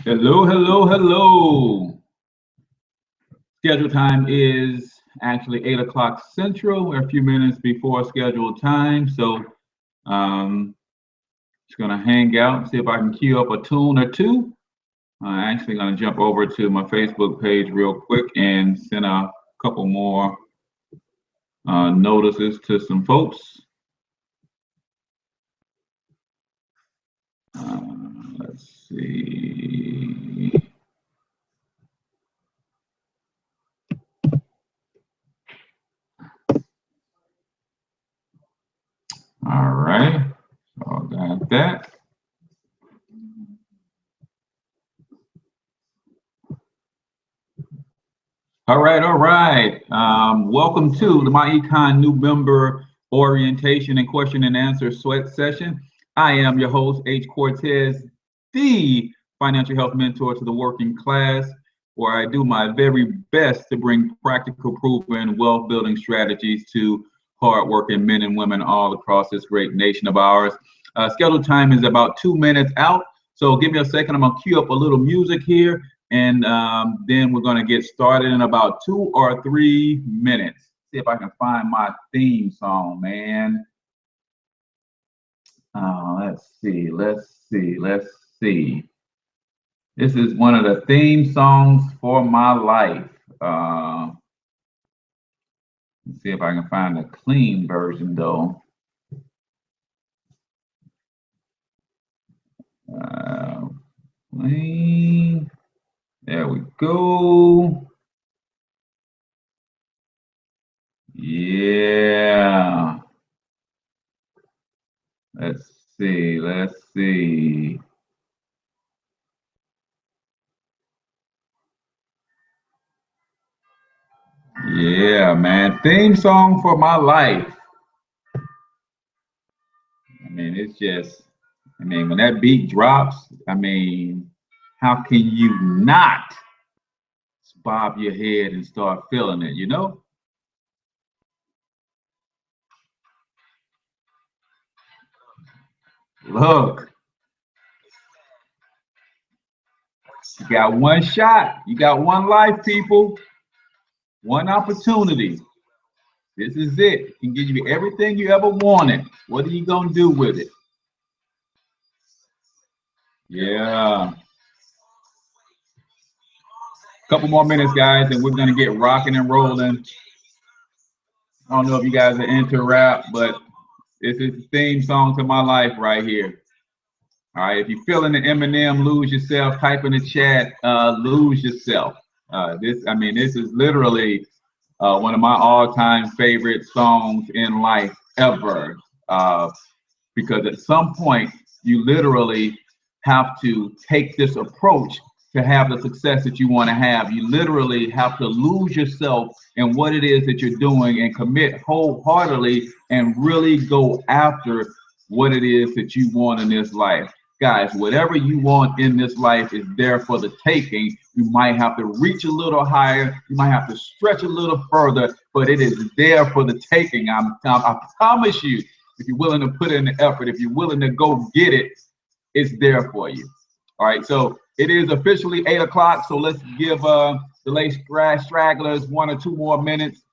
Hello, hello, hello. Scheduled time is actually 8 o'clock Central. We're a few minutes before scheduled time. So just going to hang out, see if I can queue up a tune or two. I'm actually going to jump over to my Facebook page real quick and send a couple more notices to some folks. Let's see. All right, so got that. All right. Welcome to the myEcon new member orientation and question and answer sweat session. I am your host, H Cortez, the financial health mentor to the working class, where I do my very best to bring practical, proven wealth building strategies to hardworking men and women all across this great nation of ours. Scheduled time is about 2 minutes out. So give me a second. I'm going to cue up a little music here. And then we're going to get started in about 2 or 3 minutes. See if I can find my theme song, man. Let's see. This is one of the theme songs for my life. Let's see if I can find a clean version, though. Clean. There we go. Yeah. Let's see. Yeah, man. Theme song for my life. I mean, it's just, when that beat drops, how can you not bob your head and start feeling it, you know? Look, you got one shot. You got one life, people. One opportunity. This is it. It can give you everything you ever wanted. What are you going to do with it? Yeah. Couple more minutes, guys, and we're going to get rocking and rolling. I don't know if you guys are into rap, but this is the theme song to my life right here. All right, if you're feeling the Eminem, lose yourself. Type in the chat, lose yourself. This is literally one of my all-time favorite songs in life ever. Because at some point, you literally have to take this approach to have the success that you want to have. You literally have to lose yourself in what it is that you're doing and commit wholeheartedly and really go after what it is that you want in this life. Guys, whatever you want in this life is there for the taking. You might have to reach a little higher. You might have to stretch a little further, but it is there for the taking. I promise you, if you're willing to put in the effort, if you're willing to go get it, it's there for you. All right, so it is officially 8 o'clock, so let's give the late stragglers 1 or 2 more minutes.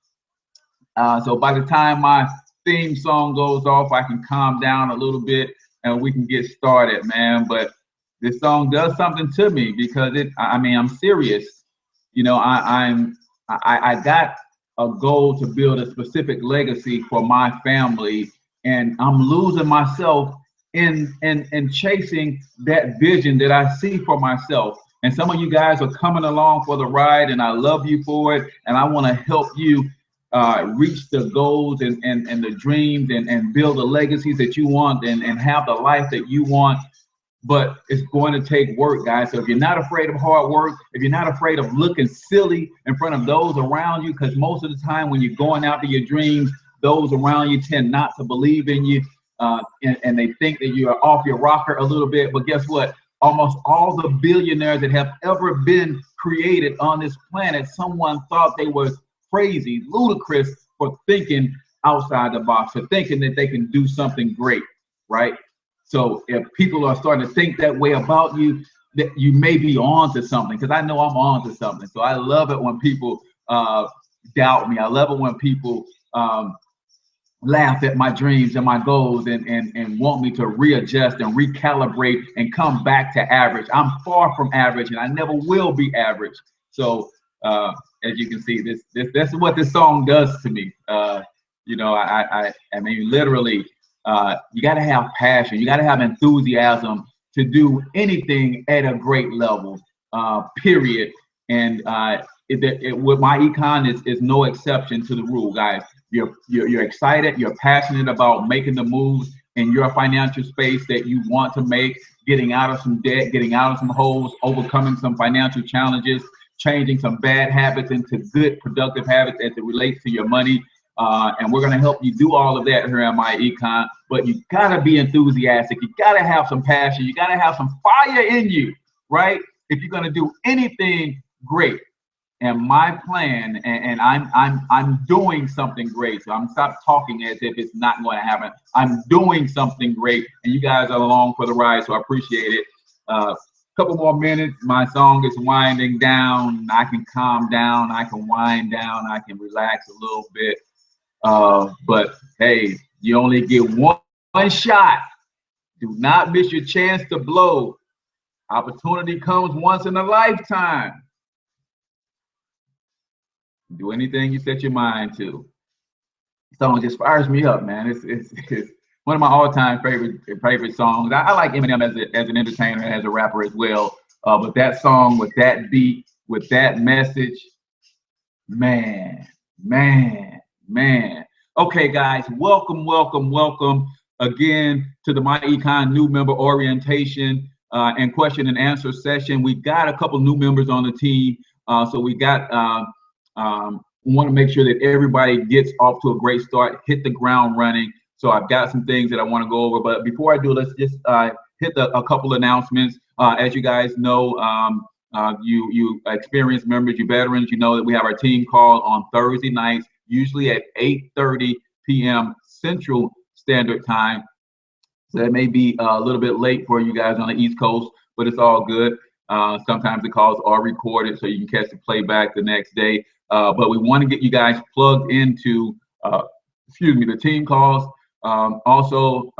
So by the time my theme song goes off, I can calm down a little bit and we can get started, man. But this song does something to me because I'm serious. You know, I got a goal to build a specific legacy for my family, and I'm losing myself in chasing that vision that I see for myself. And some of you guys are coming along for the ride, and I love you for it. And I want to help you reach the goals and the dreams and build the legacies that you want and have the life that you want. But it's going to take work, guys. So if you're not afraid of hard work, if you're not afraid of looking silly in front of those around you, because most of the time when you're going after your dreams, those around you tend not to believe in you. And they think that you are off your rocker a little bit. But guess what? Almost all the billionaires that have ever been created on this planet, someone thought they were crazy, ludicrous for thinking outside the box, for thinking that they can do something great, right? So if people are starting to think that way about you, that you may be on to something, because I know I'm on to something. So I love it when people doubt me. I love it when people laugh at my dreams and my goals and want me to readjust and recalibrate and come back to average. I'm far from average, and I never will be average. So as you can see, this is what this song does to me. You know, I mean, literally, you got to have passion, you got to have enthusiasm to do anything at a great level, period. And with myEcon is no exception to the rule, guys. You're excited, you're passionate about making the moves in your financial space that you want to make, getting out of some debt, getting out of some holes, overcoming some financial challenges, changing some bad habits into good, productive habits as it relates to your money. And we're going to help you do all of that here at myEcon. But you got to be enthusiastic. You got to have some passion. You got to have some fire in you, right? If you're going to do anything great. And my plan, and I'm doing something great. So I'm stop talking as if it's not going to happen. I'm doing something great, and you guys are along for the ride. So I appreciate it. Couple more minutes. My song is winding down. I can calm down. I can wind down. I can relax a little bit. But hey, you only get one shot. Do not miss your chance to blow. Opportunity comes once in a lifetime. Do anything you set your mind to. Song just fires me up, man. It's one of my all-time favorite songs. I like Eminem as an entertainer, as a rapper as well. But that song with that beat, with that message, man. Okay, guys, welcome again to the myEcon new member orientation and question and answer session. We got a couple new members on the team, so we got. Want to make sure that everybody gets off to a great start, hit the ground running. So I've got some things that I want to go over, but before I do, let's just hit a couple announcements. As you guys know, you experienced members, you veterans, you know that we have our team call on Thursday nights, usually at 8:30 p.m. Central Standard Time. So that may be a little bit late for you guys on the East Coast, but it's all good. Sometimes the calls are recorded, so you can catch the playback the next day. But we want to get you guys plugged into, the team calls. Also,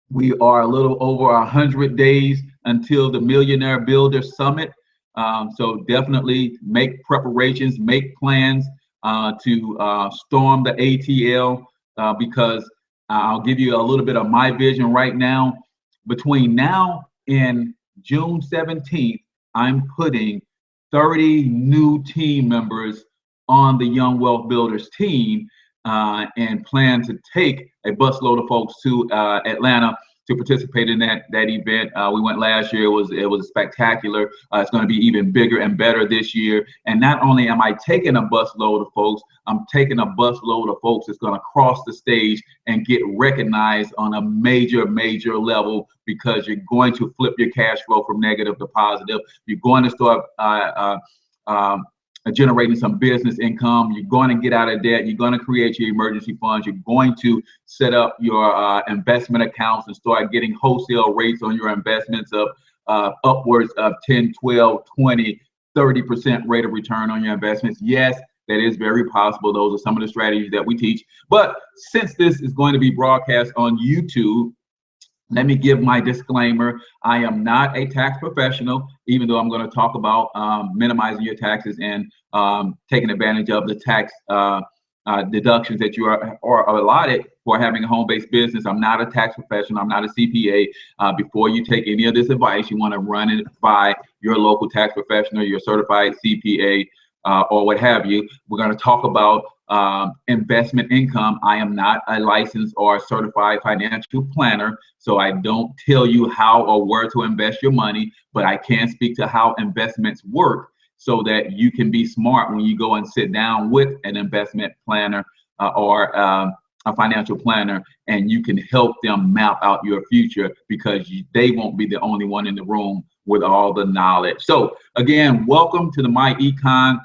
we are a little over 100 days until the Millionaire Builder Summit. So definitely make preparations, make plans to storm the ATL, because I'll give you a little bit of my vision right now. Between now and June 17th, I'm putting 30 new team members on the Young Wealth Builders team, and plan to take a busload of folks to Atlanta to participate in that event. We went last year. It was spectacular. It's going to be even bigger and better this year. And not only am I taking a busload of folks, I'm taking a busload of folks that's going to cross the stage and get recognized on a major level, because you're going to flip your cash flow from negative to positive. You're going to start generating some business income. You're going to get out of debt. You're going to create your emergency funds. You're going to set up your investment accounts and start getting wholesale rates on your investments of upwards of 10, 12, 20, 30% rate of return on your investments. Yes, that is very possible. Those are some of the strategies that we teach. But since this is going to be broadcast on YouTube, let me give my disclaimer. I am not a tax professional, even though I'm going to talk about minimizing your taxes and taking advantage of the tax deductions that you are allotted for having a home-based business. I'm not a tax professional. I'm not a CPA. Before you take any of this advice, you want to run it by your local tax professional, your certified CPA, or what have you. We're going to talk about investment income. I am not a licensed or certified financial planner, so I don't tell you how or where to invest your money, but I can speak to how investments work so that you can be smart when you go and sit down with an investment planner or a financial planner, and you can help them map out your future, because they won't be the only one in the room with all the knowledge. So again, welcome to the myEcon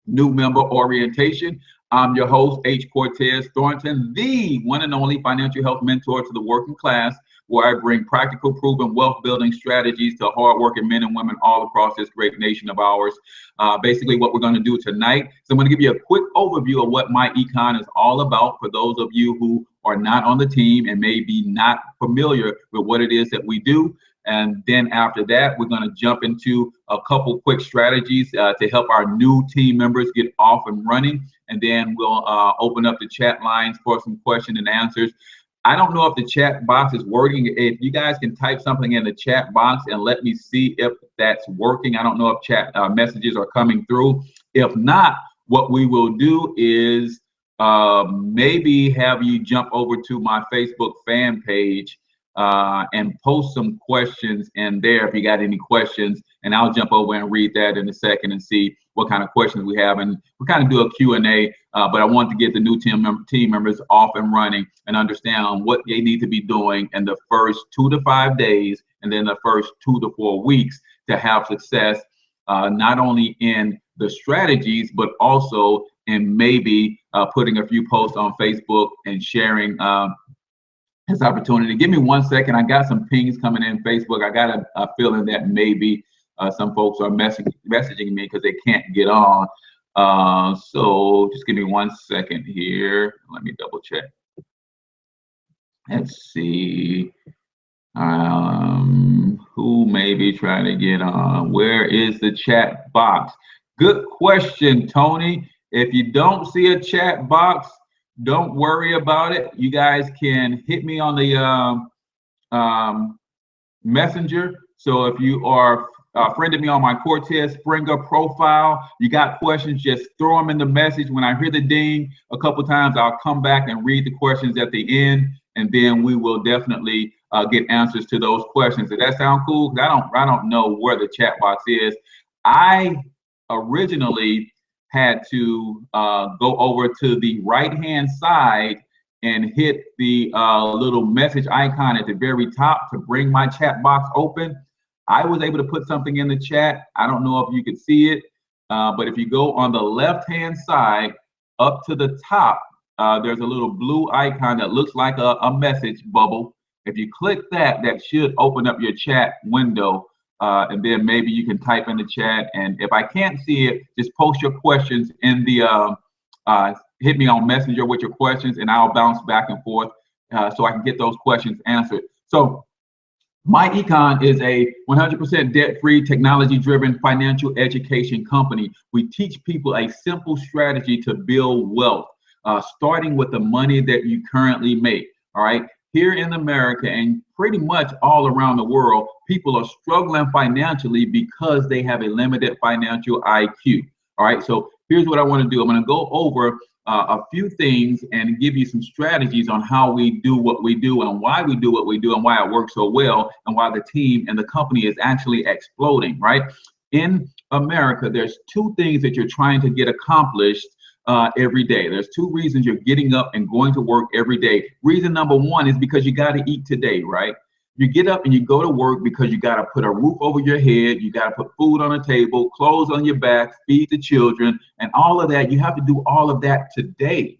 new member orientation. I'm your host, H Cortez Thornton, the one and only financial health mentor to the working class. where I bring practical, proven wealth building strategies to hardworking men and women all across this great nation of ours. Basically, what we're going to do tonight is I'm going to give you a quick overview of what myEcon is all about for those of you who are not on the team and maybe not familiar with what it is that we do. And then after that, we're going to jump into a couple quick strategies to help our new team members get off and running. And then we'll open up the chat lines for some questions and answers. I don't know if the chat box is working. If you guys can type something in the chat box and let me see if that's working. I don't know if chat messages are coming through. If not, what we will do is maybe have you jump over to my Facebook fan page and post some questions in there if you got any questions, and I'll jump over and read that in a second and see what kind of questions we have, and we'll kind of do a Q&A, but I want to get the new team members off and running and understand what they need to be doing in the first 2 to 5 days and then the first 2 to 4 weeks to have success, not only in the strategies, but also in maybe putting a few posts on Facebook and sharing this opportunity. Give me 1 second. I got some pings coming in Facebook. I got a feeling that maybe some folks are messaging me because they can't get on. So just give me 1 second here. Let me double check. Let's see. Who may be trying to get on? Where is the chat box? Good question, Tony. If you don't see a chat box, don't worry about it. You guys can hit me on the messenger. So if you are friended me on my Hcortez Springer profile, you got questions, just throw them in the message. When I hear the ding a couple times, I'll come back and read the questions at the end, and then we will definitely get answers to those questions. Does that sound cool? 'Cause I don't know where the chat box is. I originally had to go over to the right-hand side and hit the little message icon at the very top to bring my chat box open. I was able to put something in the chat. I don't know if you could see it, but if you go on the left-hand side up to the top, there's a little blue icon that looks like a message bubble. If you click that, that should open up your chat window. And then maybe you can type in the chat. And if I can't see it, just post your questions in the, hit me on Messenger with your questions, and I'll bounce back and forth so I can get those questions answered. So myEcon is a 100% debt-free, technology-driven financial education company. We teach people a simple strategy to build wealth, starting with the money that you currently make, all right? Here in America and pretty much all around the world, people are struggling financially because they have a limited financial IQ. All right, so here's what I want to do. I'm going to go over a few things and give you some strategies on how we do what we do and why we do what we do and why it works so well and why the team and the company is actually exploding, right? In America, there's 2 things that you're trying to get accomplished every day. There's 2 reasons you're getting up and going to work every day. Reason number 1 is because you got to eat today, right? You get up and you go to work because you got to put a roof over your head, you got to put food on the table, clothes on your back, feed the children, and all of that. You have to do all of that today.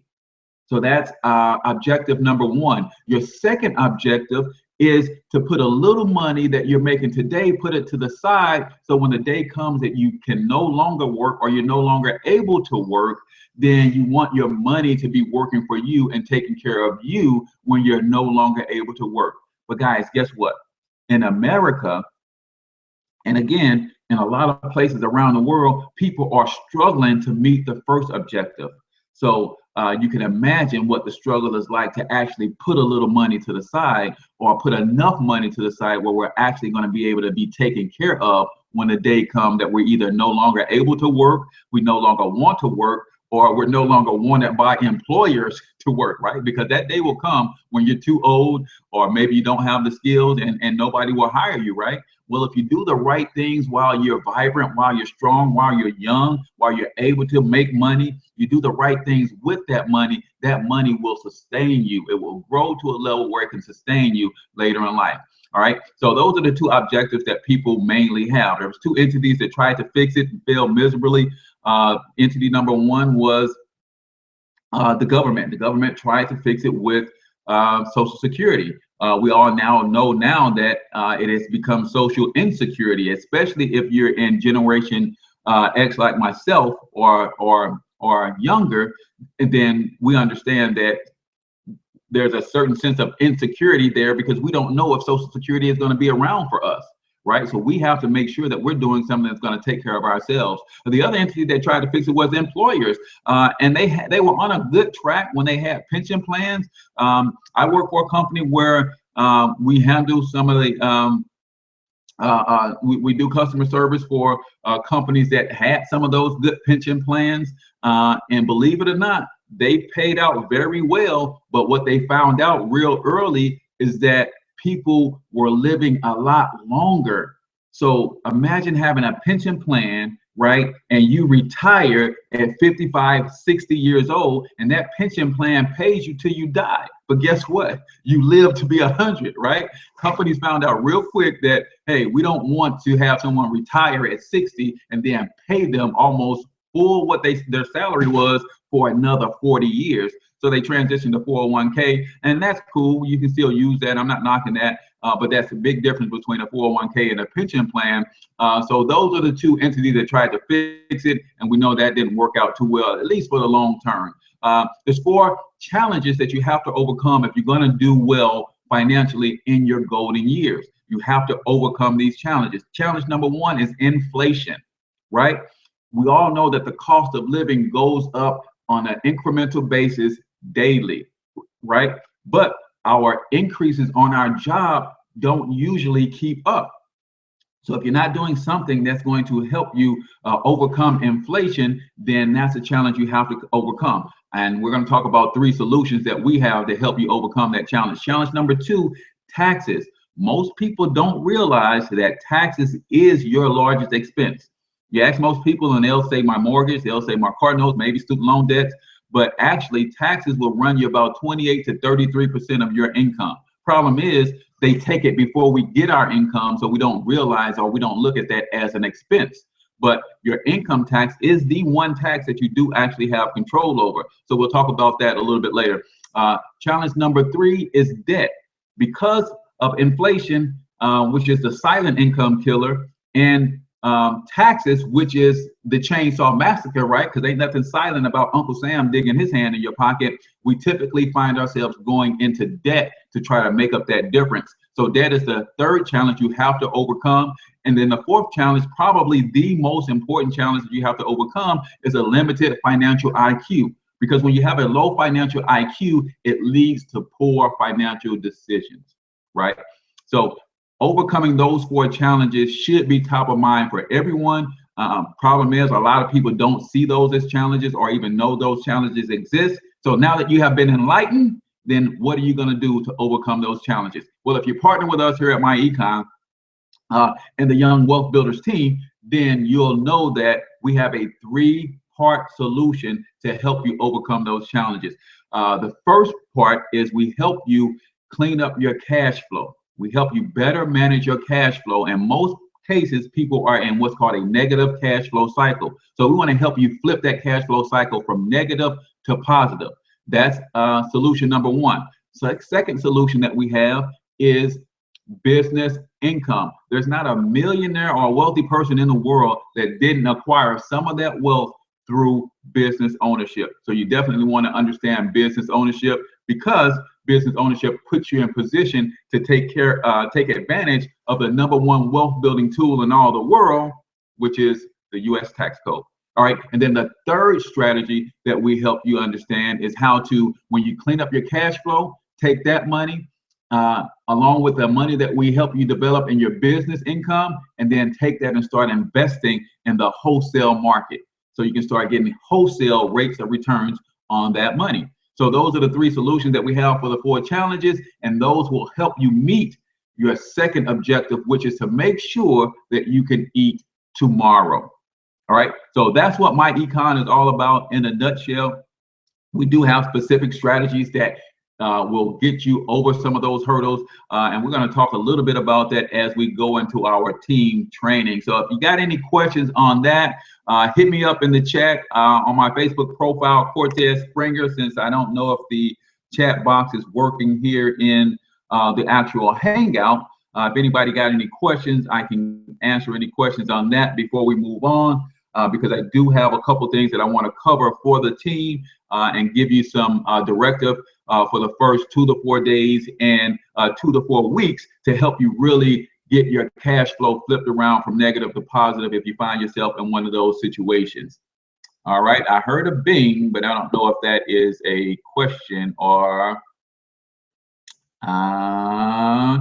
So that's objective number 1. Your second objective is to put a little money that you're making today, put it to the side, so when the day comes that you can no longer work or you're no longer able to work, then you want your money to be working for you and taking care of you when you're no longer able to work. But guys, guess what? In America, and again, in a lot of places around the world, people are struggling to meet the first objective. So you can imagine what the struggle is like to actually put a little money to the side or put enough money to the side where we're actually going to be able to be taken care of when the day comes that we're either no longer able to work, we no longer want to work, or we're no longer wanted by employers to work, right? Because that day will come when you're too old, or maybe you don't have the skills and nobody will hire you, right? Well, if you do the right things while you're vibrant, while you're strong, while you're young, while you're able to make money, you do the right things with that money will sustain you. It will grow to a level where it can sustain you later in life. All right, so those are the 2 objectives that people mainly have. There was 2 entities that tried to fix it and failed miserably. Entity number 1 was the government. The government tried to fix it with Social Security. We all now know that it has become social insecurity, especially if you're in Generation X like myself or younger. And then we understand that there's a certain sense of insecurity there because we don't know if Social Security is going to be around for us, right? So we have to make sure that we're doing something that's going to take care of ourselves. But the other entity that tried to fix it was employers, and they were on a good track when they had pension plans. I work for a company where we handle some of the we do customer service for companies that had some of those good pension plans, and believe it or not, they paid out very well. But what they found out real early is that people were living a lot longer. So imagine having a pension plan, right? And you retire at 55, 60 years old, and that pension plan pays you till you die. But guess what? You live to be 100, right? Companies found out real quick that, hey, we don't want to have someone retire at 60 and then pay them almost full what their salary was for another 40 years. So they transitioned to 401k, and that's cool. You can still use that. I'm not knocking that, but that's a big difference between a 401k and a pension plan. So those are the two entities that tried to fix it, and we know that didn't work out too well, at least for the long term. There's 4 challenges that you have to overcome if you're going to do well financially in your golden years. You have to overcome these challenges. Challenge number 1 is inflation, right? We all know that the cost of living goes up on an incremental basis daily, right? But our increases on our job don't usually keep up. So if you're not doing something that's going to help you overcome inflation, then that's a challenge you have to overcome. And we're going to talk about 3 solutions that we have to help you overcome that challenge. Challenge number 2, taxes. Most people don't realize that taxes is your largest expense. You ask most people and they'll say my mortgage, they'll say my car notes, maybe student loan debts, but actually taxes will run you about 28 to 33% of your income. Problem is they take it before we get our income, so we don't realize or we don't look at that as an expense. But your income tax is the one tax that you do actually have control over. So we'll talk about that a little bit later. Challenge number 3 is debt. Because of inflation, which is the silent income killer, and taxes, which is the chainsaw massacre, right? Because ain't nothing silent about Uncle Sam digging his hand in your pocket. We typically find ourselves going into debt to try to make up that difference. So debt is the 3rd challenge you have to overcome. And then the 4th challenge, probably the most important challenge that you have to overcome, is a limited financial IQ. Because when you have a low financial IQ, it leads to poor financial decisions, right? So overcoming those 4 challenges should be top of mind for everyone. Problem is, a lot of people don't see those as challenges or even know those challenges exist. So now that you have been enlightened, then what are you going to do to overcome those challenges? Well, if you partner with us here at myEcon and the Young Wealth Builders team, then you'll know that we have a 3-part solution to help you overcome those challenges. The first part is we help you clean up your cash flow. We help you better manage your cash flow. In most cases, people are in what's called a negative cash flow cycle. So we want to help you flip that cash flow cycle from negative to positive. That's solution number 1. So second solution that we have is business income. There's not a millionaire or a wealthy person in the world that didn't acquire some of that wealth through business ownership. So you definitely want to understand business ownership, because business ownership puts you in position to take advantage of the number 1 wealth building tool in all the world, which is the U.S. tax code. All right. And then the 3rd strategy that we help you understand is how to, when you clean up your cash flow, take that money along with the money that we help you develop in your business income, and then take that and start investing in the wholesale market. So you can start getting wholesale rates of returns on that money. So those are the 3 solutions that we have for the 4 challenges, and those will help you meet your second objective, which is to make sure that you can eat tomorrow. All right. So that's what myEcon is all about in a nutshell. We do have specific strategies that will get you over some of those hurdles. And we're going to talk a little bit about that as we go into our team training. So if you got any questions on that, hit me up in the chat on my Facebook profile, Cortez Springer, since I don't know if the chat box is working here in the actual Hangout. If anybody got any questions, I can answer any questions on that before we move on, because I do have a couple things that I want to cover for the team and give you some directive for the first 2 to 4 days and 2 to 4 weeks to help you really get your cash flow flipped around from negative to positive if you find yourself in one of those situations. All right, I heard a bing, but I don't know if that is a question or I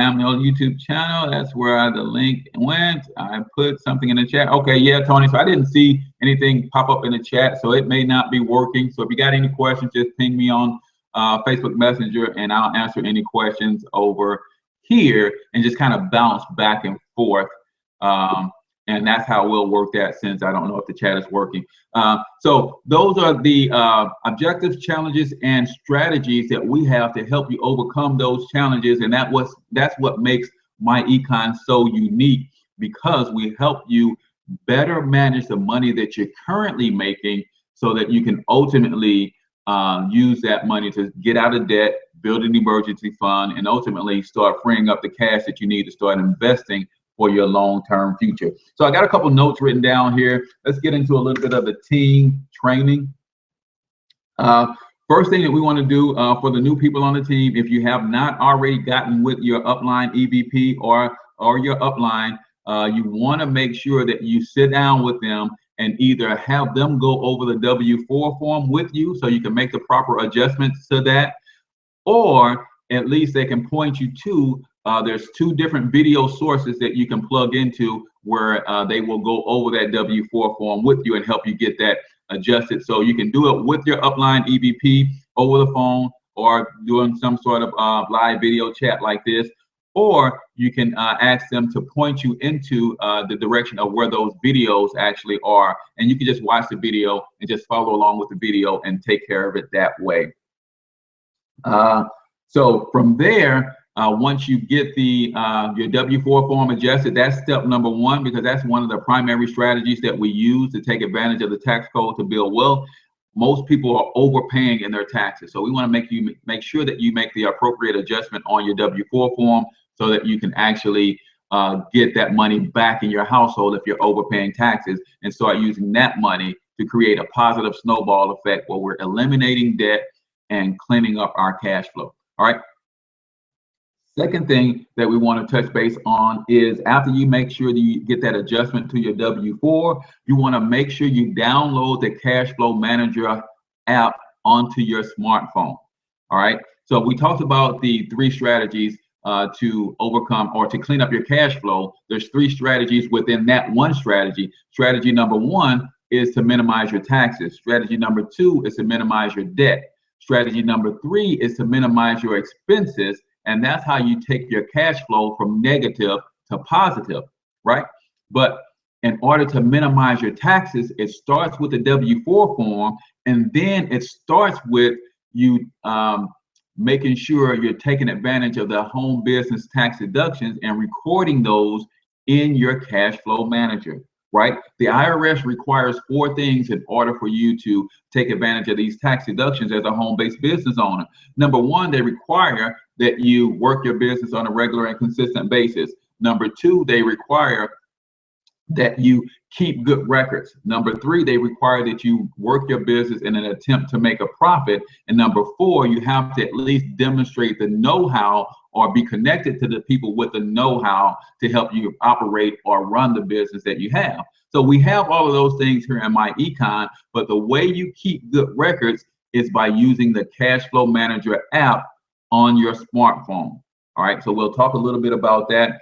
am on YouTube channel. That's where the link went. I put something in the chat. Okay, yeah, Tony. So I didn't see anything pop up in the chat, so it may not be working. So if you got any questions, just ping me on Facebook Messenger, and I'll answer any questions over here and just kind of bounce back and forth. And that's how we'll work that, since I don't know if the chat is working. So those are the objectives, challenges, and strategies that we have to help you overcome those challenges. And that's what makes myEcon so unique, because we help you better manage the money that you're currently making so that you can ultimately use that money to get out of debt, build an emergency fund, and ultimately start freeing up the cash that you need to start investing for your long-term future. So I got a couple notes written down here. Let's get into a little bit of the team training. First thing that we want to do for the new people on the team, if you have not already gotten with your Upline EVP or your Upline, you want to make sure that you sit down with them and either have them go over the W-4 form with you so you can make the proper adjustments to that, or at least they can point you to there's 2 different video sources that you can plug into where they will go over that W-4 form with you and help you get that adjusted. So you can do it with your Upline EVP over the phone, or doing some sort of live video chat like this, or you can ask them to point you into the direction of where those videos actually are, and you can just watch the video and just follow along with the video and take care of it that way. So from there, once you get the your W-4 form adjusted, that's step number 1, because that's one of the primary strategies that we use to take advantage of the tax code to build wealth. Most people are overpaying in their taxes, so we want to make sure that you make the appropriate adjustment on your W-4 form so that you can actually get that money back in your household if you're overpaying taxes, and start using that money to create a positive snowball effect where we're eliminating debt and cleaning up our cash flow. All right. Second thing that we want to touch base on is, after you make sure that you get that adjustment to your W-4, you want to make sure you download the Cashflow Manager app onto your smartphone. All right. So we talked about the 3 strategies to overcome or to clean up your cash flow. There's 3 strategies within that one strategy. Strategy number 1 is to minimize your taxes. Strategy number 2 is to minimize your debt. Strategy number 3 is to minimize your expenses. And that's how you take your cash flow from negative to positive, right? But in order to minimize your taxes, it starts with the W-4 form, and then it starts with you making sure you're taking advantage of the home business tax deductions and recording those in your cash flow manager, right? The IRS requires 4 things in order for you to take advantage of these tax deductions as a home-based business owner. Number 1, they require that you work your business on a regular and consistent basis. Number 2, they require that you keep good records. Number 3, they require that you work your business in an attempt to make a profit. And number 4, you have to at least demonstrate the know-how or be connected to the people with the know-how to help you operate or run the business that you have. So we have all of those things here in myEcon, but the way you keep good records is by using the Cashflow Manager app on your smartphone. All right, so we'll talk a little bit about that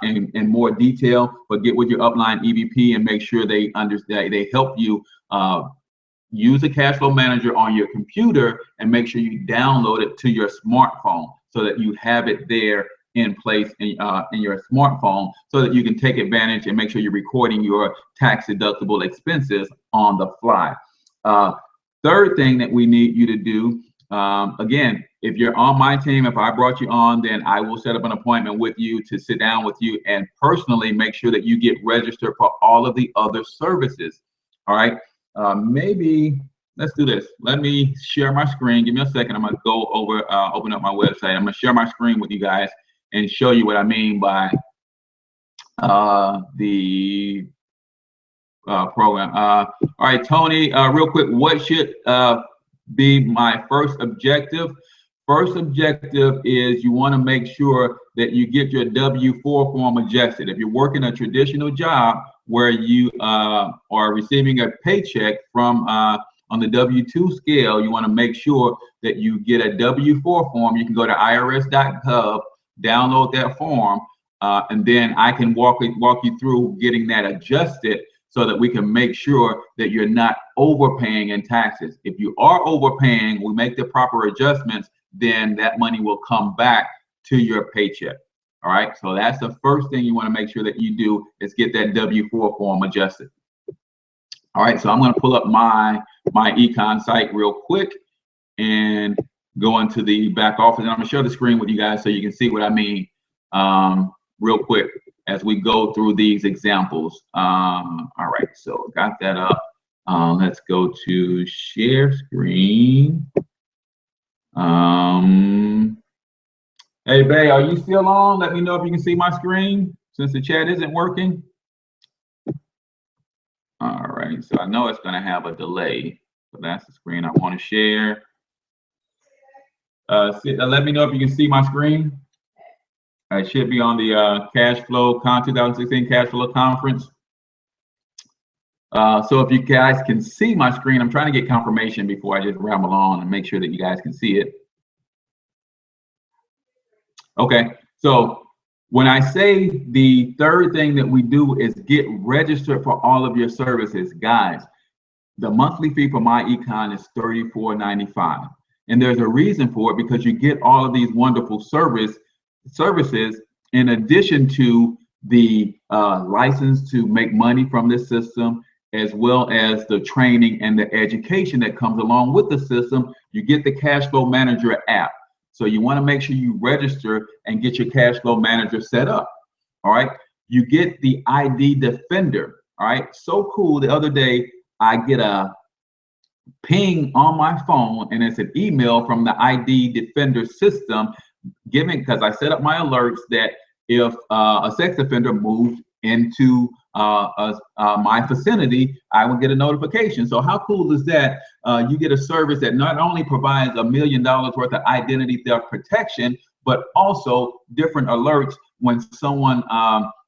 in more detail, but get with your Upline EVP and make sure they understand, they help you use the Cashflow Manager on your computer, and make sure you download it to your smartphone so that you have it there in place in your smartphone, so that you can take advantage and make sure you're recording your tax deductible expenses on the fly. Third thing that we need you to do, again, if you're on my team, if I brought you on, then I will set up an appointment with you to sit down with you and personally make sure that you get registered for all of the other services. All right. Maybe let's do this. Let me share my screen. Give me a second. I'm gonna go over, open up my website. I'm gonna share my screen with you guys and show you what I mean by the program. All right, Tony, real quick, what should be my first objective? First objective is you want to make sure that you get your W-4 form adjusted. If you're working a traditional job where you are receiving a paycheck from on the W-2 scale, you want to make sure that you get a W-4 form. You can go to irs.gov, download that form, and then I can walk you through getting that adjusted so that we can make sure that you're not overpaying in taxes. If you are overpaying, we make the proper adjustments, then that money will come back to your paycheck. All right, so that's the first thing you want to make sure that you do is get that W-4 form adjusted. All right, so I'm going to pull up my myEcon site real quick and go into the back office, and I'm going to share the screen with you guys so you can see what I mean real quick as we go through these examples. All right, so got that up. Let's go to share screen. Hey, Bay, are you still on? Let me know if you can see my screen since the chat isn't working. All right, so I know it's going to have a delay, so that's the screen I want to share. Let me know if you can see my screen. It should be on the Cashflow 2016 Cashflow Conference. So if you guys can see my screen, I'm trying to get confirmation before I just ramble on and make sure that you guys can see it. Okay, so when I say the third thing that we do is get registered for all of your services, guys, the monthly fee for myEcon is $34.95. And there's a reason for it, because you get all of these wonderful services in addition to the license to make money from this system, as well as the training and the education that comes along with the system. You get the Cashflow Manager app. So you want to make sure you register and get your Cashflow Manager set up. All right. You get the ID Defender. All right. So cool. The other day, I get a ping on my phone, and it's an email from the ID Defender system, because I set up my alerts that if a sex offender moved into my vicinity, I will get a notification. So how cool is that? You get a service that not only provides $1 million worth of identity theft protection, but also different alerts when someone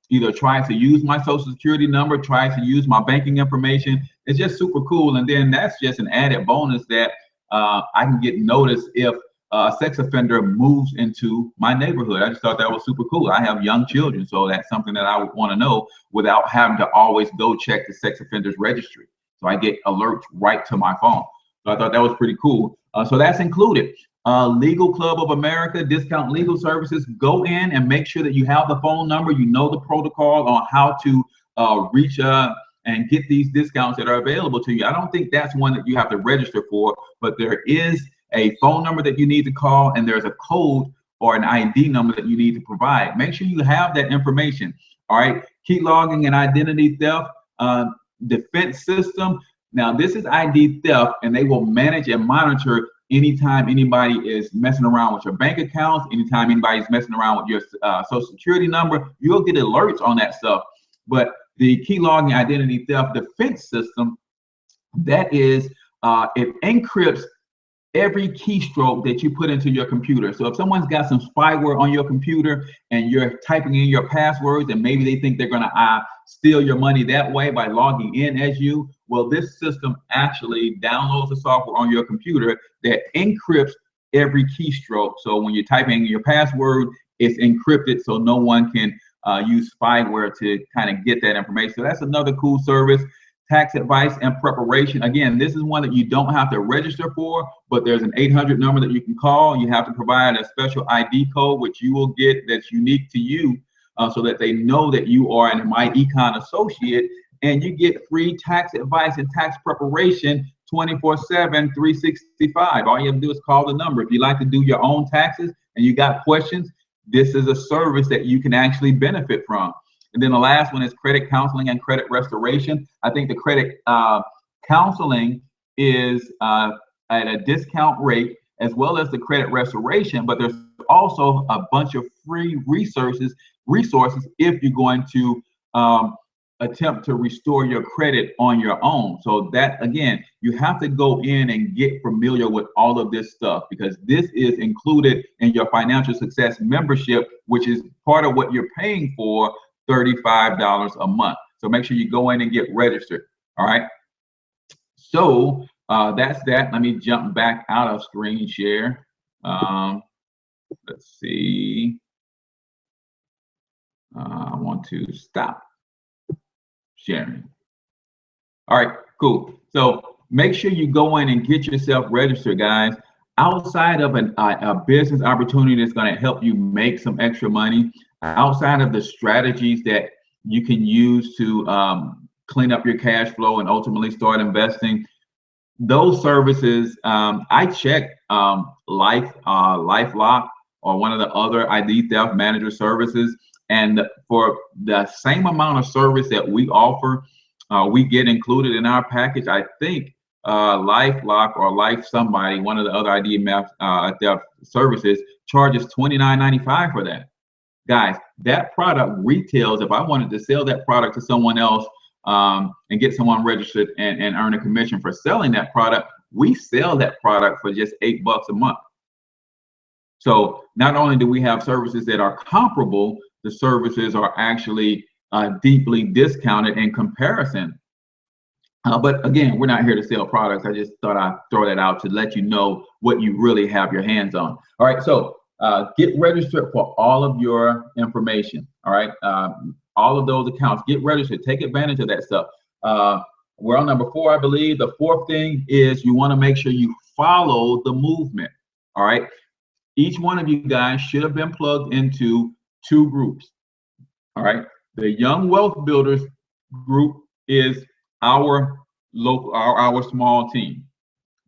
either tries to use my social security number, tries to use my banking information. It's just super cool. And then that's just an added bonus that I can get notice if a sex offender moves into my neighborhood. I just thought that was super cool. I have young children, so that's something that I would want to know without having to always go check the sex offenders registry. So I get alerts right to my phone. So I thought that was pretty cool. So that's included. Legal Club of America, discount legal services. Go in and make sure that you have the phone number. You know the protocol on how to reach and get these discounts that are available to you. I don't think that's one that you have to register for, but there is a phone number that you need to call, and there's a code or an ID number that you need to provide. Make sure you have that information. All right. Key logging and identity theft defense system. Now, this is ID theft, and they will manage and monitor anytime anybody is messing around with your bank accounts, anytime anybody's messing around with your social security number, you'll get alerts on that stuff. But the key logging identity theft defense system, that is, it encrypts every keystroke that you put into your computer. So if someone's got some spyware on your computer and you're typing in your passwords, and maybe they think they're gonna steal your money that way by logging in as you, well, this system actually downloads the software on your computer that encrypts every keystroke. So when you're typing in your password, it's encrypted so no one can use spyware to kind of get that information. So that's another cool service. Tax advice and preparation. Again, this is one that you don't have to register for, but there's an 800 number that you can call. You have to provide a special ID code, which you will get that's unique to you, so that they know that you are an myEcon associate, and you get free tax advice and tax preparation 24/7, 365. All you have to do is call the number. If you like to do your own taxes and you got questions, this is a service that you can actually benefit from. And then the last one is credit counseling and credit restoration. I think the credit counseling is at a discount rate, as well as the credit restoration, but there's also a bunch of free resources if you're going to attempt to restore your credit on your own. So that, again, you have to go in and get familiar with all of this stuff, because this is included in your financial success membership, which is part of what you're paying for, $35 a month. So make sure you go in and get registered. All right. So that's that. Let me jump back out of screen share. Let's see. I want to stop sharing. All right, cool. So make sure you go in and get yourself registered, guys. Outside of a business opportunity that's going to help you make some extra money, outside of the strategies that you can use to clean up your cash flow and ultimately start investing, those services, I check LifeLock or one of the other ID theft manager services, and for the same amount of service that we offer, we get included in our package. I think LifeLock or Life Somebody, one of the other ID theft services, charges $29.95 for that. Guys, that product retails, if I wanted to sell that product to someone else and get someone registered and earn a commission for selling that product, we sell that product for just $8 a month. So not only do we have services that are comparable, the services are actually deeply discounted in comparison. But again, we're not here to sell products. I just thought I'd throw that out to let you know what you really have your hands on. All right, so get registered for all of your information. All right, all of those accounts, get registered, take advantage of that stuff. We're on number 4, I believe. The 4th thing is you want to make sure you follow the movement. All right, each one of you guys should have been plugged into 2 groups. All right, the Young Wealth Builders group is our local, our small team,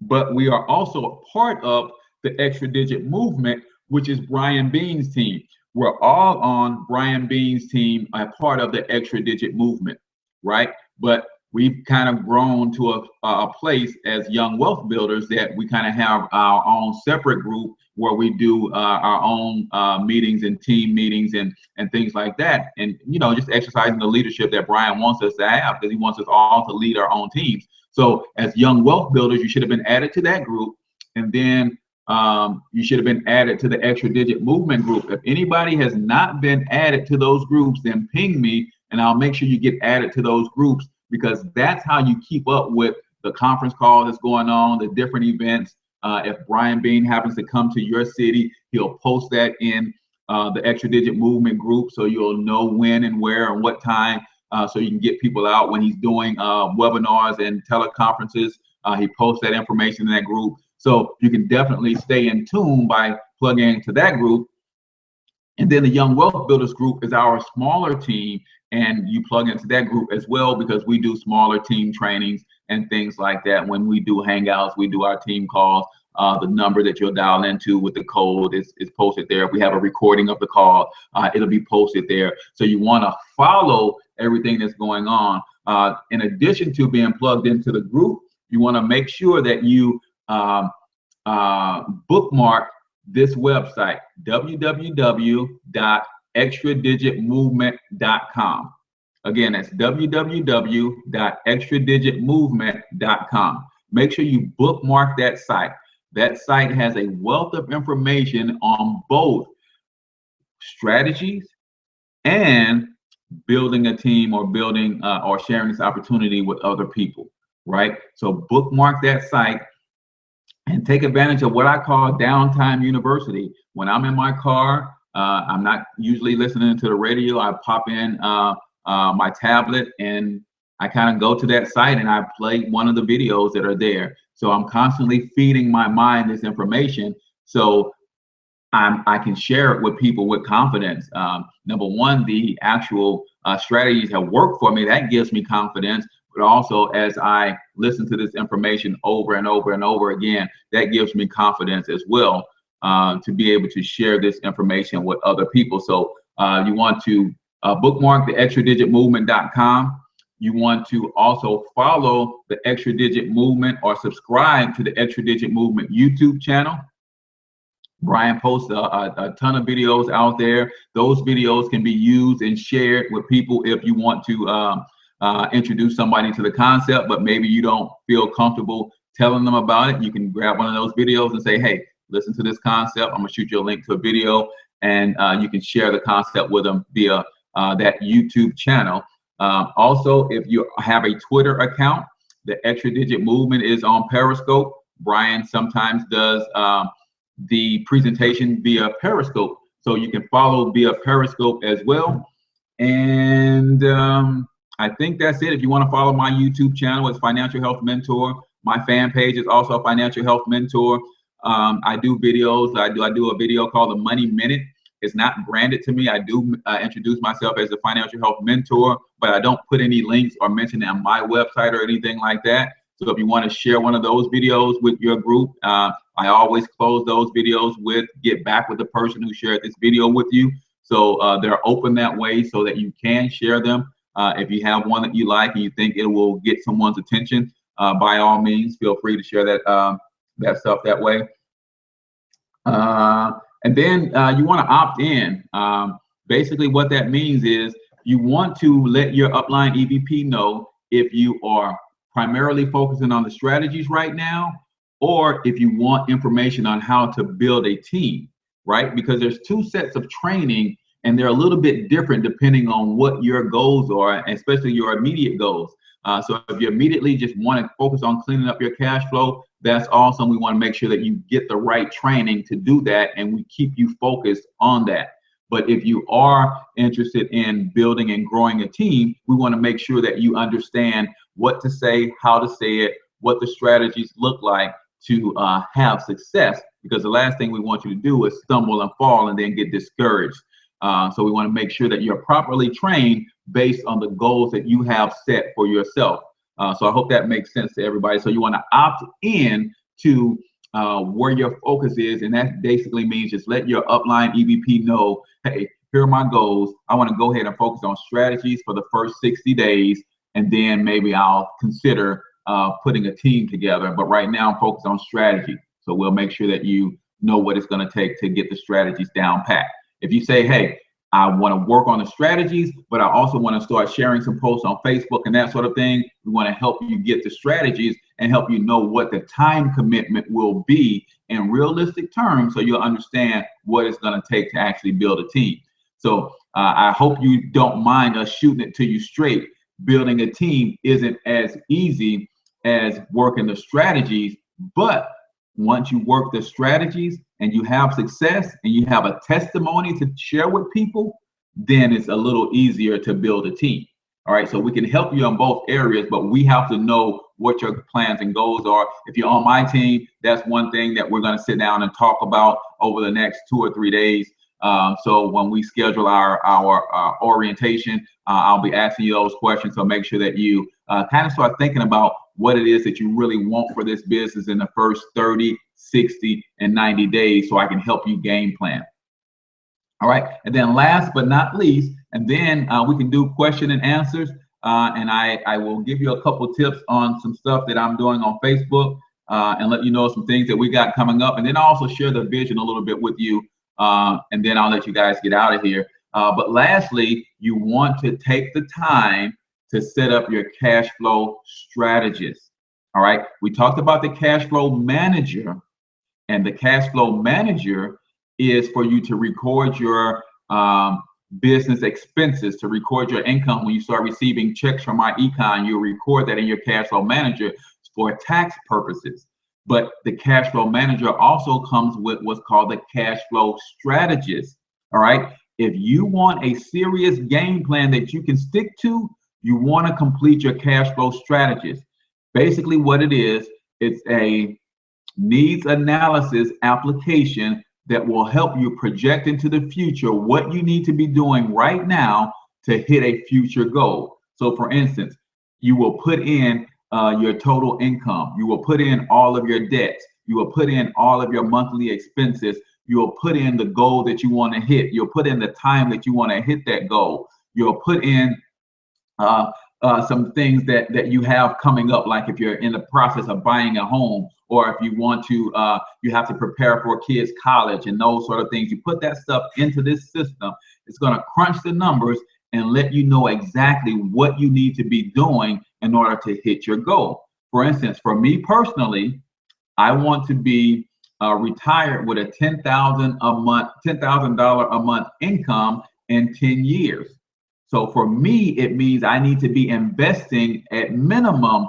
but we are also a part of the Extra Digit Movement, which is Brian Bean's team. We're all on Brian Bean's team, a part of the Extra Digit Movement, right? But we've kind of grown to a place as Young Wealth Builders that we kind of have our own separate group where we do our own meetings and team meetings and things like that. And, you know, just exercising the leadership that Brian wants us to have, because he wants us all to lead our own teams. So as Young Wealth Builders, you should have been added to that group. And then you should have been added to the Extra Digit Movement group. If anybody has not been added to those groups, then ping me and I'll make sure you get added to those groups, because that's how you keep up with the conference call that's going on, the different events. If Brian Bean happens to come to your city, he'll post that in the Extra Digit Movement group, so you'll know when and where and what time, so you can get people out when he's doing webinars and teleconferences. He posts that information in that group, so you can definitely stay in tune by plugging into that group. And then the Young Wealth Builders group is our smaller team, and you plug into that group as well, because we do smaller team trainings and things like that. When we do Hangouts, we do our team calls. The number that you'll dial into with the code is posted there. If we have a recording of the call, it'll be posted there. So you want to follow everything that's going on. In addition to being plugged into the group, you want to make sure that you bookmark this website, www.extradigitmovement.com. Again, that's www.extradigitmovement.com. Make sure you bookmark that site. That site has a wealth of information on both strategies and building a team, or building or sharing this opportunity with other people, right? So bookmark that site and take advantage of what I call Downtime University. When I'm in my car, I'm not usually listening to the radio. I pop in my tablet and I kind of go to that site and I play one of the videos that are there. So I'm constantly feeding my mind this information, so I can share it with people with confidence. Number one, the actual strategies have worked for me. That gives me confidence. But also, as I listen to this information over and over and over again, that gives me confidence as well, to be able to share this information with other people. So you want to bookmark the extradigitmovement.com. you want to also follow the Extra Digit Movement or subscribe to the Extra Digit Movement YouTube channel. Brian posts a ton of videos out there. Those videos can be used and shared with people if you want to introduce somebody to the concept, but maybe you don't feel comfortable telling them about it. You can grab one of those videos and say, hey, listen to this concept. I'm gonna shoot you a link to a video, and you can share the concept with them via that YouTube channel. Also, if you have a Twitter account, the Extra Digit Movement is on Periscope. Brian sometimes does the presentation via Periscope, so you can follow via Periscope as well. And I think that's it. If you want to follow my YouTube channel, it's Financial Health Mentor. My fan page is also Financial Health Mentor. I do videos. I do a video called the Money Minute. It's not branded to me. I do introduce myself as a financial health mentor, but I don't put any links or mention it on my website or anything like that. So if you want to share one of those videos with your group, I always close those videos with get back with the person who shared this video with you. So they're open that way so that you can share them. If you have one that you like and you think it will get someone's attention, by all means, feel free to share that that stuff that way. And then you want to opt in. Basically, what that means is you want to let your upline EVP know if you are primarily focusing on the strategies right now, or if you want information on how to build a team, right? Because there's two sets of training, and they're a little bit different depending on what your goals are, especially your immediate goals. So if you immediately just want to focus on cleaning up your cash flow, that's awesome. We want to make sure that you get the right training to do that, and we keep you focused on that. But if you are interested in building and growing a team, we want to make sure that you understand what to say, how to say it, what the strategies look like to have success, because the last thing we want you to do is stumble and fall and then get discouraged. So we want to make sure that you're properly trained based on the goals that you have set for yourself. So I hope that makes sense to everybody. So you want to opt in to where your focus is, and that basically means just let your upline EVP know, hey, here are my goals. I want to go ahead and focus on strategies for the first 60 days, and then maybe I'll consider putting a team together. But right now I'm focused on strategy. So we'll make sure that you know what it's going to take to get the strategies down pat. If you say, hey, I want to work on the strategies, but I also want to start sharing some posts on Facebook and that sort of thing, we want to help you get the strategies and help you know what the time commitment will be in realistic terms, so you'll understand what it's going to take to actually build a team. So I hope you don't mind us shooting it to you straight. Building a team isn't as easy as working the strategies, but once you work the strategies and you have success and you have a testimony to share with people, then it's a little easier to build a team. All right, so we can help you in both areas, but we have to know what your plans and goals are. If you're on my team, that's one thing that we're going to sit down and talk about over the next 2 or 3 days. So when we schedule our orientation, I'll be asking you those questions. So make sure that you kind of start thinking about what it is that you really want for this business in the first 30, 60, and 90 days, so I can help you game plan. All right, and then last but not least, and then we can do question and answers, and I will give you a couple tips on some stuff that I'm doing on Facebook, and let you know some things that we got coming up, and then I'll also share the vision a little bit with you, and then I'll let you guys get out of here. But lastly, you want to take the time to set up your cash flow strategist. All right, we talked about the cash flow manager, and the cash flow manager is for you to record your business expenses, to record your income. When you start receiving checks from myEcon, you'll record that in your cash flow manager for tax purposes. But the cash flow manager also comes with what's called the cash flow strategist. All right, if you want a serious game plan that you can stick to, you want to complete your cash flow strategist. Basically what it is, it's a needs analysis application that will help you project into the future what you need to be doing right now to hit a future goal. So for instance, you will put in your total income, you will put in all of your debts, you will put in all of your monthly expenses, you will put in the goal that you want to hit, you'll put in the time that you want to hit that goal, you'll put in some things that you have coming up, like if you're in the process of buying a home, or if you want to, you have to prepare for kids' college and those sort of things. You put that stuff into this system, it's going to crunch the numbers and let you know exactly what you need to be doing in order to hit your goal. For instance, for me personally, I want to be retired with a $10,000 a month income in 10 years. So for me, it means I need to be investing at minimum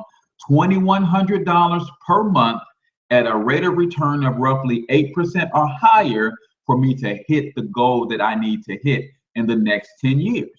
$2,100 per month at a rate of return of roughly 8% or higher for me to hit the goal that I need to hit in the next 10 years.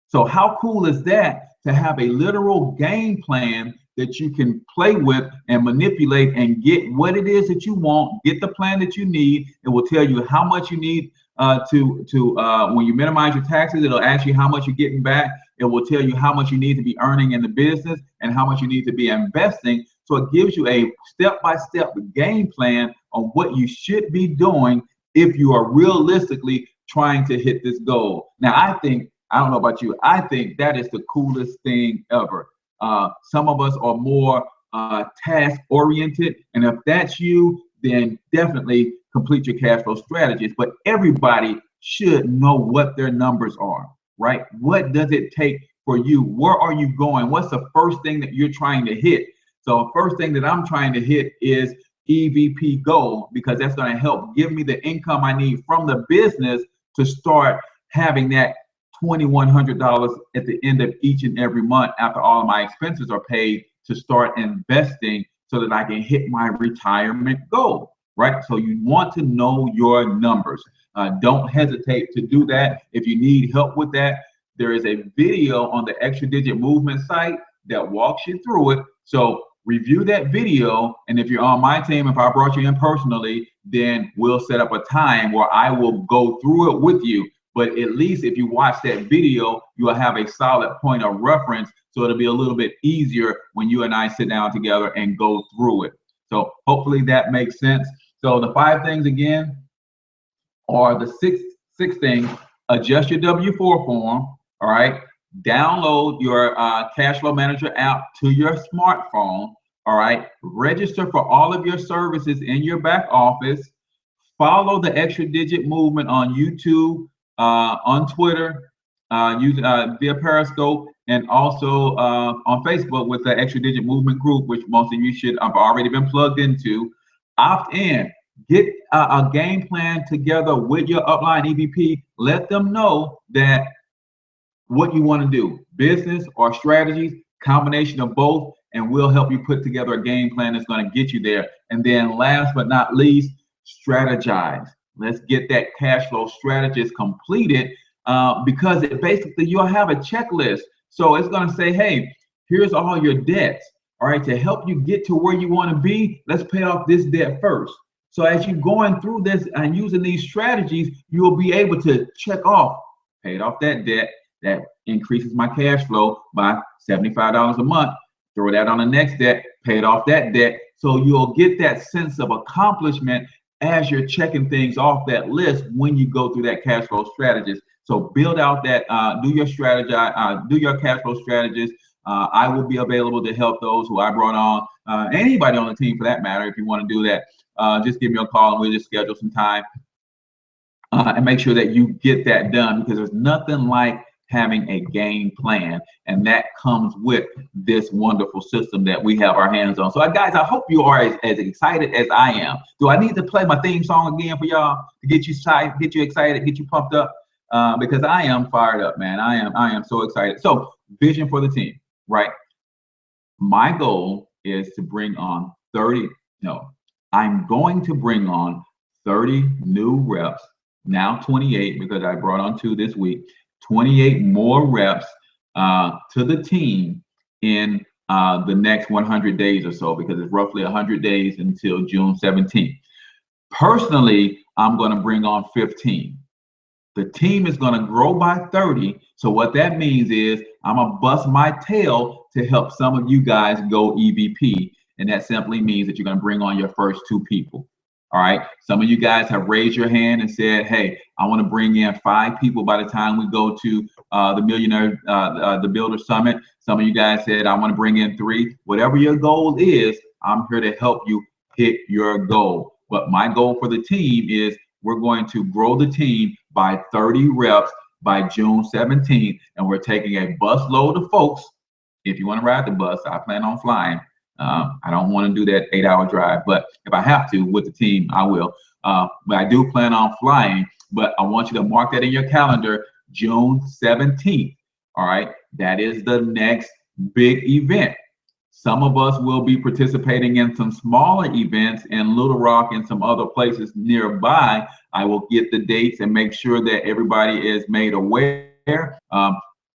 So how cool is that, to have a literal game plan that you can play with and manipulate and get what it is that you want, get the plan that you need. It will tell you how much you need when you minimize your taxes. It'll ask you how much you're getting back. It will tell you how much you need to be earning in the business and how much you need to be investing. So it gives you a step-by-step game plan on what you should be doing if you are realistically trying to hit this goal. Now, I don't know about you, I think that is the coolest thing ever. Some of us are more task oriented, and if that's you, then definitely complete your cash flow strategies. But everybody should know what their numbers are, right? What does it take for you? Where are you going? What's the first thing that you're trying to hit? So the first thing that I'm trying to hit is EVP goal, because that's going to help give me the income I need from the business to start having that $2,100 at the end of each and every month after all of my expenses are paid, to start investing so that I can hit my retirement goal, right? So you want to know your numbers. Don't hesitate to do that. If you need help with that, there is a video on the Extra Digit Movement site that walks you through it. So review that video, and if you're on my team, if I brought you in personally, then we'll set up a time where I will go through it with you. But at least if you watch that video, you'll have a solid point of reference, so it'll be a little bit easier when you and I sit down together and go through it. So hopefully that makes sense. So the 5 things again, or the six things: adjust your W-4 form, all right? Download your Cashflow Manager app to your smartphone, all right? Register for all of your services in your back office. Follow the Extra Digit Movement on YouTube, on Twitter, via Periscope, and also on Facebook with the Extra Digit Movement group, which most of you should have already been plugged into. Opt in. Get a game plan together with your Upline EVP. Let them know that what you want to do, business or strategies, combination of both, and we'll help you put together a game plan that's going to get you there. And then last but not least, strategize. Let's get that cash flow strategist completed, because it basically, you'll have a checklist. So it's going to say, hey, here's all your debts. All right, to help you get to where you want to be, let's pay off this debt first. So as you're going through this and using these strategies, you'll be able to check off, paid off that debt. That increases my cash flow by $75 a month. Throw that on the next debt, paid off that debt. So you'll get that sense of accomplishment as you're checking things off that list when you go through that cash flow strategist. So build out that, do your cash flow strategist. I will be available to help those who I brought on, anybody on the team for that matter. If you want to do that, just give me a call and we'll just schedule some time and make sure that you get that done, because there's nothing like having a game plan, and that comes with this wonderful system that we have our hands on. So guys, I hope you are as excited as I am. Do I need to play my theme song again for y'all to get you excited, get you pumped up? Because I am fired up, man. I am so excited. So vision for the team, right? My goal is to bring on I'm going to bring on 30 new reps, now 28 because I brought on 2 this week, 28 more reps to the team in the next 100 days or so, because it's roughly 100 days until June 17th. Personally, I'm going to bring on 15. The team is going to grow by 30. So what that means is I'm going to bust my tail to help some of you guys go EVP. And that simply means that you're going to bring on your first 2 people. All right. Some of you guys have raised your hand and said, hey, I want to bring in 5 people by the time we go to the Millionaire, the Builder Summit. Some of you guys said, I want to bring in 3. Whatever your goal is, I'm here to help you hit your goal. But my goal for the team is we're going to grow the team by 30 reps by June 17th. And we're taking a bus load of folks. If you want to ride the bus, I plan on flying. I don't want to do that 8-hour drive, but if I have to with the team, I will. But I do plan on flying, but I want you to mark that in your calendar, June 17th. All right. That is the next big event. Some of us will be participating in some smaller events in Little Rock and some other places nearby. I will get the dates and make sure that everybody is made aware.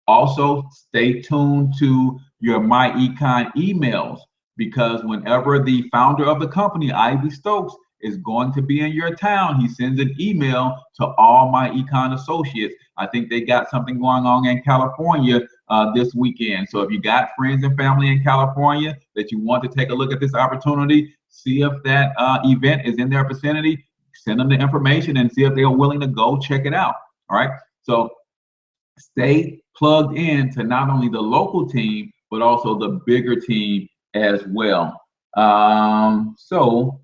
Also, stay tuned to your myEcon emails, because whenever the founder of the company, Ivy Stokes, is going to be in your town, he sends an email to all myEcon associates. I think they got something going on in California this weekend. So if you got friends and family in California that you want to take a look at this opportunity, see if that event is in their vicinity, send them the information and see if they are willing to go check it out. All right. So stay plugged in to not only the local team, but also the bigger team as well. So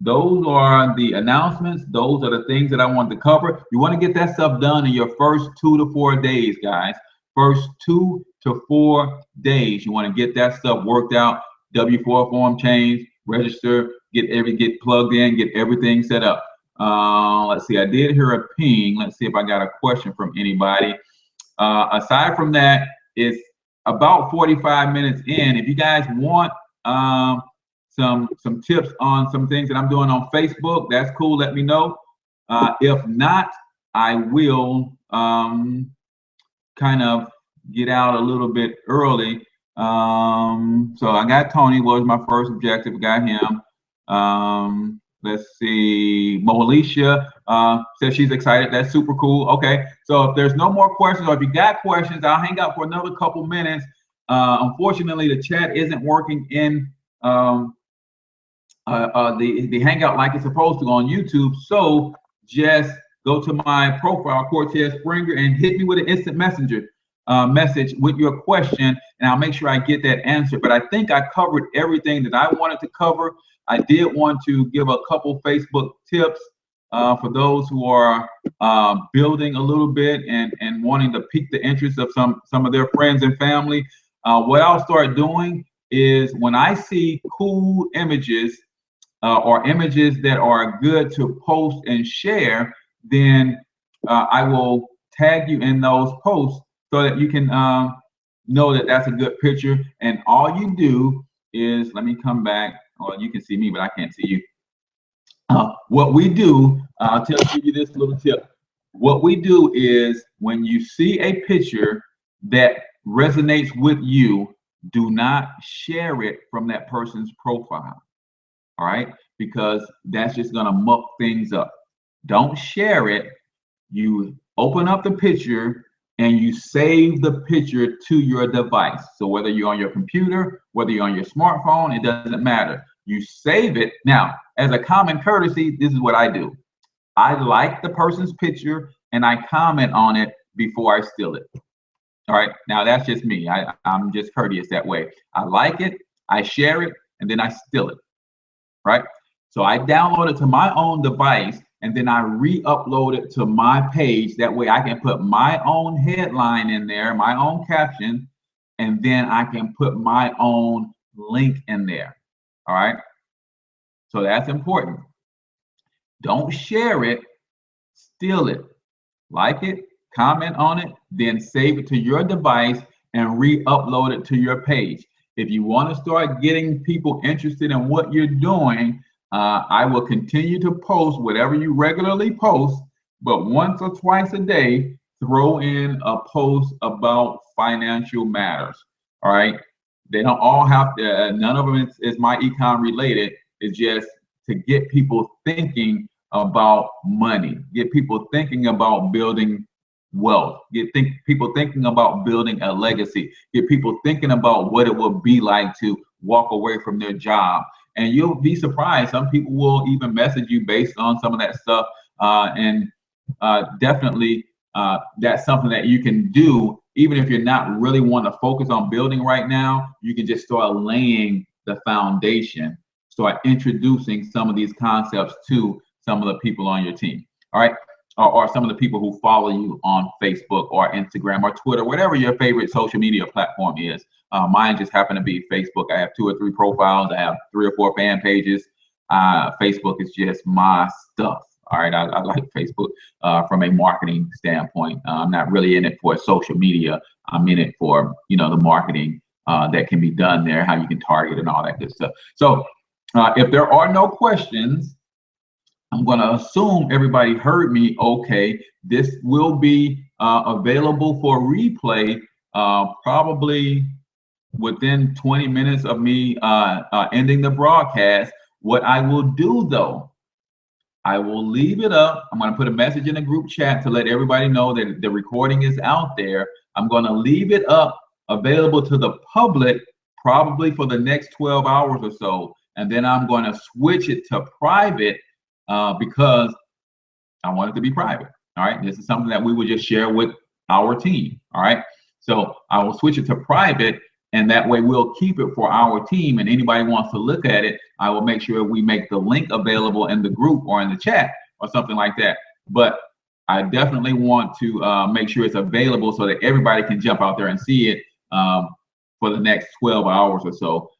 those are the announcements. Those are the things that I wanted to cover. You want to get that stuff done in your first 2 to 4 days, guys. First 2 to 4 days. You want to get that stuff worked out. W4 form change, register, get plugged in, get everything set up. Let's see. I did hear a ping. Let's see if I got a question from anybody. Aside from that, it's about 45 minutes in. If you guys want some tips on some things that I'm doing on Facebook, that's cool. Let me know. If not, I will kind of get out a little bit early. So I got Tony, was my first objective, got him. Let's see, Moalisha says she's excited. That's super cool. Okay, so if there's no more questions, or if you got questions, I'll hang out for another couple minutes. Unfortunately, the chat isn't working in the Hangout like it's supposed to on YouTube. So just go to my profile, Cortez Springer, and hit me with an instant messenger message with your question, and I'll make sure I get that answer. But I think I covered everything that I wanted to cover. I did want to give a couple Facebook tips for those who are building a little bit and wanting to pique the interest of some of their friends and family. What I'll start doing is when I see cool images or images that are good to post and share, then I will tag you in those posts so that you can know that that's a good picture. And all you do is, let me come back. Well, you can see me, but I can't see you. What we do, I'll give you this little tip. What we do is when you see a picture that resonates with you, do not share it from that person's profile. All right, because that's just gonna muck things up. Don't share it. You open up the picture and you save the picture to your device. So whether you're on your computer, whether you're on your smartphone, it doesn't matter. You save it. Now, as a common courtesy, this is what I do. I like the person's picture and I comment on it before I steal it. All right, now that's just me. I'm just courteous that way. I like it, I share it, and then I steal it. Right? So I download it to my own device and then I re-upload it to my page. That way I can put my own headline in there, my own caption, and then I can put my own link in there. All right. So that's important. Don't share it, steal it, like it, comment on it, then save it to your device and re-upload it to your page. If you want to start getting people interested in what you're doing, I will continue to post whatever you regularly post, but once or twice a day, throw in a post about financial matters. All right. They don't all have to, none of them is myEcon related. It's just to get people thinking about money, get people thinking about building wealth, people thinking about building a legacy, get people thinking about what it would be like to walk away from their job. And you'll be surprised. Some people will even message you based on some of that stuff. And definitely that's something that you can do even if you're not really wanting to focus on building right now. You can just start laying the foundation, start introducing some of these concepts to some of the people on your team. All right. Or some of the people who follow you on Facebook or Instagram or Twitter, whatever your favorite social media platform is. Mine just happened to be Facebook. I have 2 or 3 profiles. I have 3 or 4 fan pages. Facebook is just my stuff. All right, I like Facebook from a marketing standpoint. I'm not really in it for social media. I'm in it for, you know, the marketing that can be done there, how you can target and all that good stuff. So if there are no questions, I'm going to assume everybody heard me okay. This will be available for replay probably within 20 minutes of me ending the broadcast. What I will do though, I will leave it up. I'm going to put a message in the group chat to let everybody know that the recording is out there. I'm going to leave it up available to the public probably for the next 12 hours or so. And then I'm going to switch it to private because I want it to be private. All right. This is something that we would just share with our team. All right. So I will switch it to private, and that way we'll keep it for our team. And anybody wants to look at it, I will make sure we make the link available in the group or in the chat or something like that. But I definitely want to make sure it's available so that everybody can jump out there and see it for the next 12 hours or so.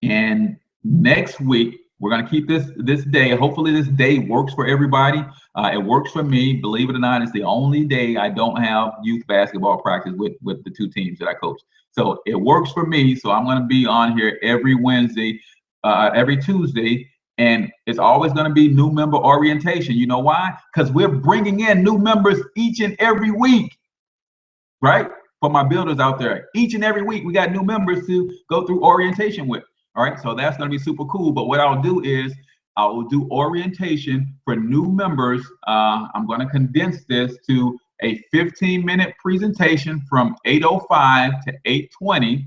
And next week, we're going to keep this day. Hopefully this day works for everybody. It works for me. Believe it or not, it's the only day I don't have youth basketball practice with the 2 teams that I coach. So it works for me. So I'm going to be on here every Wednesday, every Tuesday. And it's always going to be new member orientation. You know why? Because we're bringing in new members each and every week, right? For my builders out there, each and every week, we got new members to go through orientation with. All right, so that's going to be super cool. But what I'll do is I will do orientation for new members. I'm going to condense this to a 15-minute presentation from 8:05 to 8:20.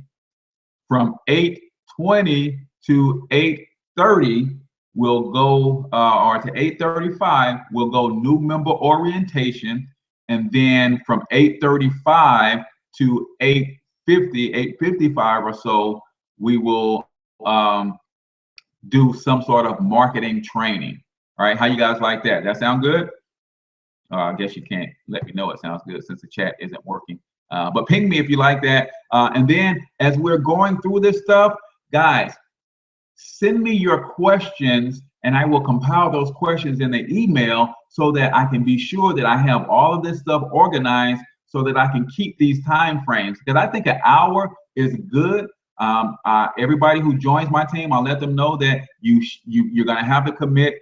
From 8:20 to 8:30, we'll go, or to 8:35, we'll go new member orientation. And then from 8:35 to 8:50, 8:55 or so, we will do some sort of marketing training. All right, how you guys like that? That sound good? I guess you can't let me know it sounds good since the chat isn't working. But ping me if you like that. And then as we're going through this stuff, guys, send me your questions and I will compile those questions in the email so that I can be sure that I have all of this stuff organized so that I can keep these time frames. Because I think an hour is good. Everybody who joins my team, I'll let them know that you're going to have to commit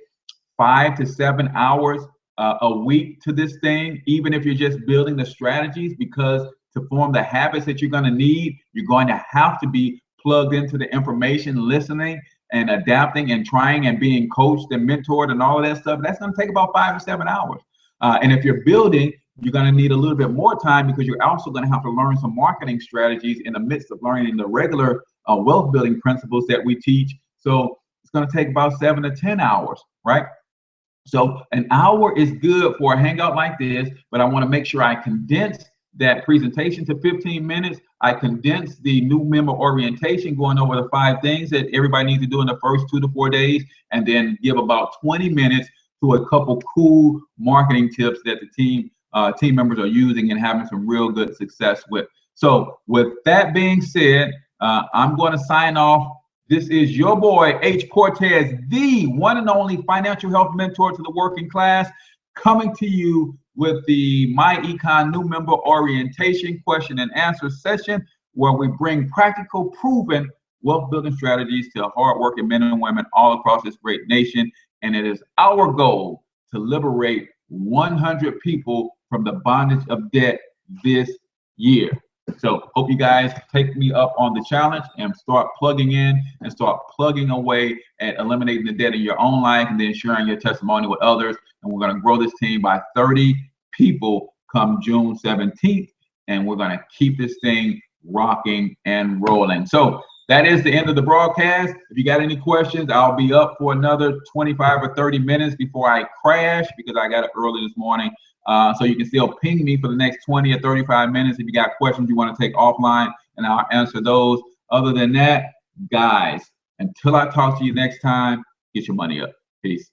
5 to 7 hours a week to this thing, even if you're just building the strategies, because to form the habits that you're going to need, you're going to have to be plugged into the information, listening and adapting and trying and being coached and mentored and all of that stuff. That's going to take about 5 to 7 hours. And if you're building, you're going to need a little bit more time because you're also going to have to learn some marketing strategies in the midst of learning the regular wealth building principles that we teach. So it's going to take about 7 to 10 hours, right? So an hour is good for a hangout like this, but I want to make sure I condense that presentation to 15 minutes. I condense the new member orientation, going over the 5 things that everybody needs to do in the first 2 to 4 days, and then give about 20 minutes to a couple cool marketing tips that the team members are using and having some real good success with. So with that being said, I'm going to sign off. This is your boy, H Cortez, the one and only financial health mentor to the working class, coming to you with the myEcon new member orientation question and answer session, where we bring practical, proven wealth building strategies to hardworking men and women all across this great nation. And it is our goal to liberate 100 people from the bondage of debt this year. So hope you guys take me up on the challenge and start plugging in and start plugging away at eliminating the debt in your own life, and then sharing your testimony with others. And we're going to grow this team by 30 people come June 17th. And we're going to keep this thing rocking and rolling. So that is the end of the broadcast. If you got any questions, I'll be up for another 25 or 30 minutes before I crash because I got up early this morning. So you can still ping me for the next 20 or 35 minutes if you got questions you want to take offline, and I'll answer those. Other than that, guys, until I talk to you next time, get your money up. Peace.